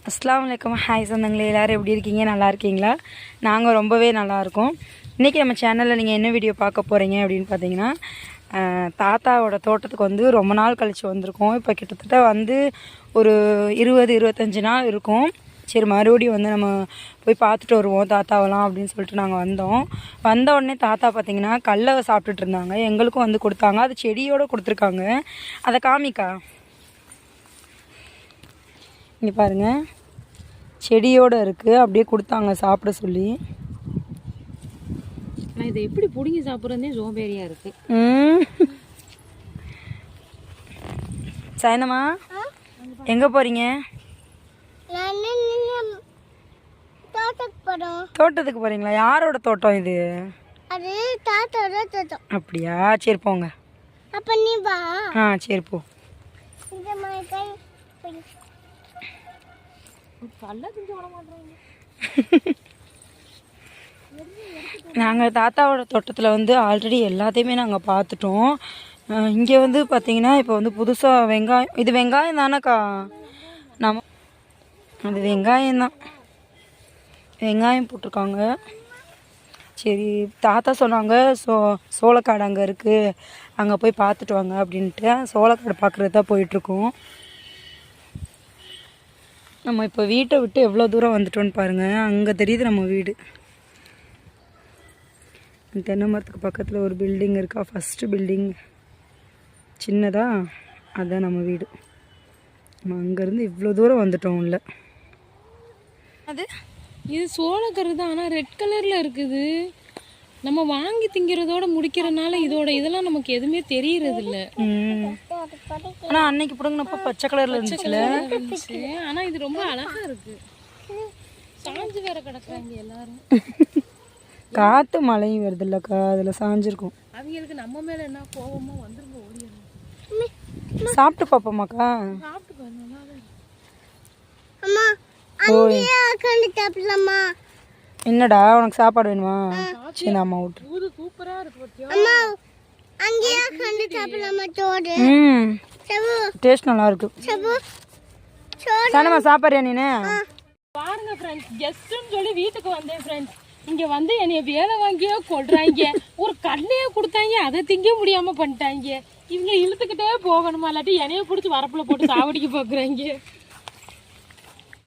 அஸ்ஸலாமு அலைக்கும். ஹாய் சொந்தங்களே, எல்லோரும் எப்படி இருக்கீங்க? நல்லா இருக்கீங்களா? நாங்கள் ரொம்பவே நல்லாயிருக்கோம். இன்றைக்கி நம்ம சேனலில் நீங்கள் என்ன வீடியோ பார்க்க போகிறீங்க அப்படின்னு பார்த்தீங்கன்னா, தாத்தாவோட தோட்டத்துக்கு வந்து ரொம்ப நாள் கழித்து வந்திருக்கோம். இப்போ கிட்டத்தட்ட வந்து ஒரு 20-25 நாள் இருக்கும். சரி, மறுபடியும் வந்து நம்ம போய் பார்த்துட்டு வருவோம் தாத்தாவெல்லாம் அப்படின்னு சொல்லிட்டு நாங்கள் வந்த உடனே தாத்தா பார்த்திங்கன்னா கடலை சாப்பிட்டுட்டு இருந்தாங்க. எங்களுக்கும் வந்து கொடுத்தாங்க. அது செடியோடு கொடுத்துருக்காங்க. அதை காமிக்கா. இங்கே பாருங்கள், செடியோடு இருக்குது. அப்படியே கொடுத்தாங்க சாப்பிட சொல்லி. நான் இதை எப்படி பிடிங்கி சாப்பிட்றதே சோம்பேறியாக இருக்குது. சைனம்மா, எங்கே போகிறீங்க? தோட்டத்துக்கு போகிறீங்களா? யாரோட தோட்டம் இது? அப்படியா? சரி போங்க. சரி போ. நாங்கள் தாத்தாவோட தோட்டத்தில் வந்து ஆல்ரெடி எல்லாத்தையுமே நாங்கள் பார்த்துட்டோம். இங்கே வந்து பார்த்திங்கன்னா இப்போ வந்து புதுசாக வெங்காயம், இது வெங்காயம் தானேக்கா? அது வெங்காயம்தான், வெங்காயம் போட்டிருக்காங்க. சரி, தாத்தா சொன்னாங்க சோளக்காடு அங்கே இருக்குது, அங்கே போய் பார்த்துட்டு வாங்க அப்படின்ட்டு சோளக்காடு பார்க்குறது தான் போயிட்டுருக்கோம். நம்ம இப்போ வீட்டை விட்டு எவ்வளோ தூரம் வந்துட்டோன்னு பாருங்கள். அங்கே தெரியுது நம்ம வீடு. தென்னை மரத்துக்கு பக்கத்தில் ஒரு பில்டிங் இருக்கா, ஃபஸ்ட்டு பில்டிங் சின்னதாக, அதுதான் நம்ம வீடு. நம்ம அங்கேருந்து இவ்வளோ தூரம் வந்துட்டோம். இல்லை, அது இது சோளக்கரு தான், ஆனால் ரெட் கலரில் இருக்குது. நம்ம வாங்கி திங்கிறதோட முடிக்கிறனால இதோட இதெல்லாம் நமக்கு எதுவுமே தெரியறது இல்லை. ஆனால் அன்னைக்கு பிடுங்கினப்போ பச்சை கலரில் இருந்துச்சுல. ஆனால் இது ரொம்ப அழகா இருக்கு. சாஞ்சு வேற கிடக்குறாங்க எல்லாரும். காற்று மழையும் வருது இல்லைக்கா, அதில் சாஞ்சிருக்கும். அவங்களுக்கு நம்ம மேலே என்ன கோபமாக வந்துருங்க. ஓடிடுங்க. சாப்பிட்டு பார்ப்போமாக்கா? சாப்பிட்டு பாருங்க. என்னடா உனக்கு சாப்பாடு வேணுமா? சரி, அம்மா விட்டு. சூப்பரா இருக்கு. டேஸ்ட் நல்லா இருக்கு. சாணமா சாப்பிட்றியா நீனு? பாருங்க ஃப்ரெண்ட்ஸ், கெஸ்ட்னு சொல்லி வீட்டுக்கு வந்தேன் ஃப்ரெண்ட்ஸ். இங்க வந்து என்னைய வேலை வாங்கியே கொள்றாங்க. ஒரு கடலையே கொடுத்தாங்க, அதை திங்க முடியாம பண்ணிட்டாங்க. இவங்க இழுத்துக்கிட்டே போகணுமா, இல்லாட்டி என்னைய பிடிச்சி வரப்புல போட்டு சாவடிக்க பாக்குறாங்க.